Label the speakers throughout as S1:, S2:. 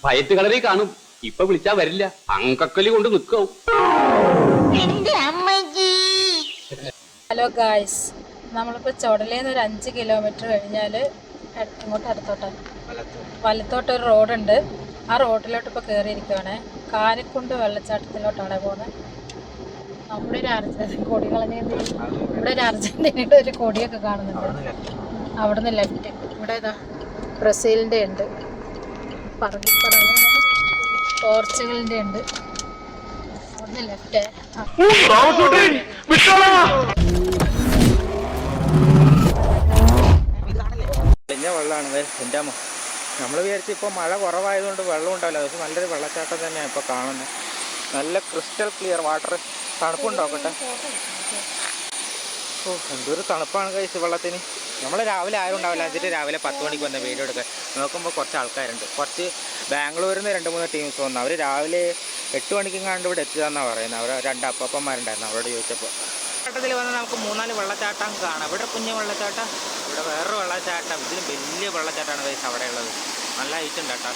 S1: വയറ്റ് കളറി കാണും. ഇപ്പൊ വിളിച്ചാ വരില്ല, അങ്കക്കലി കൊണ്ട് നിൽക്കാവും.
S2: ഹലോ ഗായ്സ്, നമ്മളിപ്പോൾ ചുടലേന്ന് ഒരു 5 കിലോമീറ്റർ കഴിഞ്ഞാൽ ഇങ്ങോട്ട് അടുത്തോട്ടാണ് വലത്തോട്ടൊരു റോഡുണ്ട്. ആ റോഡിലോട്ട് ഇപ്പോൾ കയറിയിരിക്കുവാണ്. കാരക്കുണ്ട് വെള്ളച്ചാട്ടത്തിലോട്ടാണ് പോകുന്നത്. നമ്മുടെ ഒരു ഇവിടെ ഒരു അർജന്റീനയുടെ ഒരു കൊടിയൊക്കെ കാണുന്നുണ്ട്. അവിടുന്ന് ലെഫ്റ്റ്. ഇവിടെ ഇതാ ബ്രസീലിൻ്റെ ഉണ്ട്, പോർച്ചുഗലിൻ്റെ ഉണ്ട്. അവിടുന്ന് ലെഫ്റ്റ്.
S3: വലിയ വെള്ളമാണ് എൻ്റെ അമ്മ. നമ്മൾ വിചാരിച്ച് ഇപ്പോൾ മഴ കുറവായതുകൊണ്ട് വെള്ളം ഉണ്ടാവില്ല, പക്ഷേ നല്ലൊരു വെള്ളച്ചാട്ടം തന്നെയാണ് ഇപ്പോൾ കാണുന്നത്. നല്ല ക്രിസ്റ്റൽ ക്ലിയർ വാട്ടർ. തണുപ്പുണ്ടാക്കട്ടെ. ഓ, എന്തൊരു തണുപ്പാണ് കഴിച്ച് വെള്ളത്തിന്. നമ്മൾ രാവിലെ ആരും ഉണ്ടാവില്ല, എന്നിട്ട് രാവിലെ 10 മണിക്ക് വന്ന വീഡിയോ എടുക്കാൻ നോക്കുമ്പോൾ കുറച്ച് ആൾക്കാരുണ്ട്. കുറച്ച് ബാംഗ്ലൂരിൽ നിന്ന് 2-3 ടീംസ് വന്നു. അവർ രാവിലെ 8 മണിക്കും കണ്ട് ഇവിടെ എത്തിയതാണെന്നാണ് പറയുന്നത്. അവർ 2 അപ്പന്മാരുണ്ടായിരുന്നു. അവരോട് ചോദിച്ചപ്പോൾ വെള്ളച്ചാട്ടത്തിൽ വന്ന് നമുക്ക് 4-4 വെള്ളച്ചാട്ടം കാണാം. ഇവിടെ കുഞ്ഞു വെള്ളച്ചാട്ടം, ഇവിടെ വേറൊരു വെള്ളച്ചാട്ടം, ഇതിലും വലിയ വെള്ളച്ചാട്ടമാണ് കഴിച്ച് അവിടെ ഉള്ളത്. നല്ല ഹൈറ്റുണ്ട് കേട്ടോ.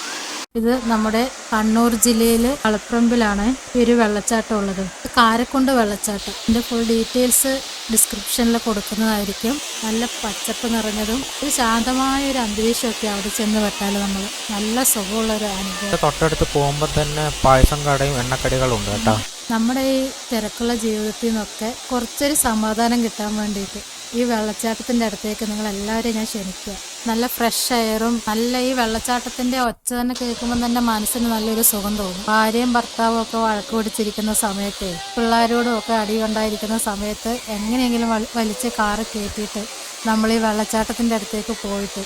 S2: ഇത് നമ്മുടെ കണ്ണൂർ ജില്ലയിൽ കളപ്പറമ്പിലാണ് ഈ ഒരു വെള്ളച്ചാട്ടം ഉള്ളത്. കാരക്കുണ്ട് വെള്ളച്ചാട്ടം. ഇതിന്റെ ഫുൾ ഡീറ്റെയിൽസ് ഡിസ്ക്രിപ്ഷനിൽ കൊടുക്കുന്നതായിരിക്കും. നല്ല പച്ചപ്പ് നിറഞ്ഞതും ഒരു ശാന്തമായ ഒരു അന്തരീക്ഷമൊക്കെ അവിടെ ചെന്ന് പെട്ടാൽ നമ്മൾ നല്ല സുഖമുള്ള ഒരു അനുഭവം.
S3: തൊട്ടടുത്ത് പോകുമ്പോൾ തന്നെ പായസം കടയും എണ്ണക്കടികളും ഉണ്ട് കേട്ടോ.
S2: നമ്മുടെ ഈ തിരക്കുള്ള ജീവിതത്തിൽ നിന്നൊക്കെ കുറച്ചൊരു സമാധാനം കിട്ടാൻ വേണ്ടിയിട്ട് ഈ വെള്ളച്ചാട്ടത്തിൻ്റെ അടുത്തേക്ക് നിങ്ങൾ എല്ലാവരെയും ഞാൻ ക്ഷണിക്കുക. നല്ല ഫ്രഷ് എയറും നല്ല ഈ വെള്ളച്ചാട്ടത്തിൻ്റെ ഒച്ച തന്നെ കേൾക്കുമ്പോൾ തന്നെ മനസ്സിന് നല്ലൊരു സുഖം തോന്നും. ഭാര്യയും ഭർത്താവും ഒക്കെ വഴക്ക് പിടിച്ചിരിക്കുന്ന സമയത്ത്, പിള്ളേരോടും ഒക്കെ അടി കൊണ്ടായിരിക്കുന്ന സമയത്ത് എങ്ങനെയെങ്കിലും വലിച്ച് കാറ് കയറ്റിയിട്ട് നമ്മൾ ഈ വെള്ളച്ചാട്ടത്തിൻ്റെ അടുത്തേക്ക് പോയിട്ട്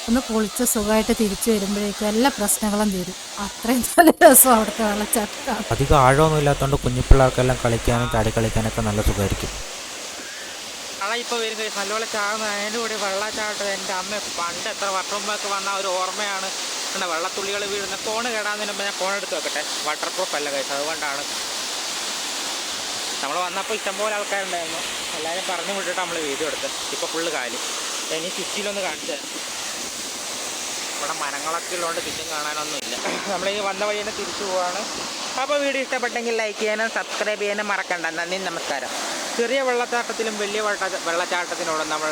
S2: ഒന്ന് കുളിച്ച് സുഖമായിട്ട് തിരിച്ചു വരുമ്പോഴേക്കും എല്ലാ പ്രശ്നങ്ങളും തീരും. അത്രയും നല്ല രസം അവിടുത്തെ വെള്ളച്ചാട്ടം.
S3: അധികം ആഴമൊന്നും ഇല്ലാത്തതുകൊണ്ട് കുഞ്ഞിപ്പിള്ളേർക്കെല്ലാം കളിക്കാനും ചാടി കളിക്കാനൊക്കെ നല്ല സുഖമായിരിക്കും. മഴ ഇപ്പോൾ വരും കഴിച്ച് നല്ലപോലെ ചാടുന്ന അതിൻ്റെ കൂടി വെള്ളച്ചാട്ടം. എൻ്റെ അമ്മ പണ്ട് എത്ര വർഷം മുമ്പൊക്കെ വന്ന ഒരു ഓർമ്മയാണ്. പിന്നെ വെള്ളത്തുള്ളികൾ വീഴുന്ന. ഫോണ് കേടാന്നതിന് മുമ്പ് ഞാൻ ഫോൺ എടുത്ത് വെക്കട്ടെ. വാട്ടർ പ്രൂഫ് അല്ല കഴിച്ച്, അതുകൊണ്ടാണ്. നമ്മൾ വന്നപ്പോൾ ഇഷ്ടംപോലെ ആൾക്കാരുണ്ടായിരുന്നു. എല്ലാവരും പറഞ്ഞു വിട്ടിട്ട് നമ്മൾ വീഡിയോ എടുത്ത്. ഇപ്പോൾ ഫുള്ള് കാല്. ഇനി സിറ്റിയിലൊന്ന് കാണിച്ചു. ഇവിടെ മരങ്ങളൊക്കെ ഉള്ളതുകൊണ്ട് ചുറ്റും കാണാനൊന്നുമില്ല. നമ്മൾ ഈ വന്ന വഴി തന്നെ തിരിച്ചു പോവാണ്. അപ്പോൾ വീഡിയോ ഇഷ്ടപ്പെട്ടെങ്കിൽ ലൈക്ക് ചെയ്യാനും സബ്സ്ക്രൈബ് ചെയ്യാനും മറക്കണ്ട. നന്ദി, നമസ്കാരം. ചെറിയ വെള്ളച്ചാട്ടത്തിലും വലിയ വെള്ളച്ചാട്ടത്തിനോടും നമ്മൾ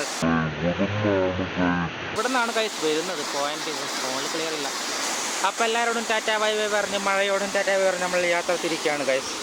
S3: ഇവിടെ നിന്നാണ് കൈസ് വരുന്നത്. പോയിന്റ് ഫോണിൽ ക്ലിയർ ഇല്ല. അപ്പോൾ എല്ലാവരോടും ടാറ്റാ ബൈ ബൈ പറഞ്ഞ് മഴയോടും ടാറ്റാ ബൈ പറഞ്ഞ് നമ്മൾ യാത്ര തിരിക്കുകയാണ് കൈസ്.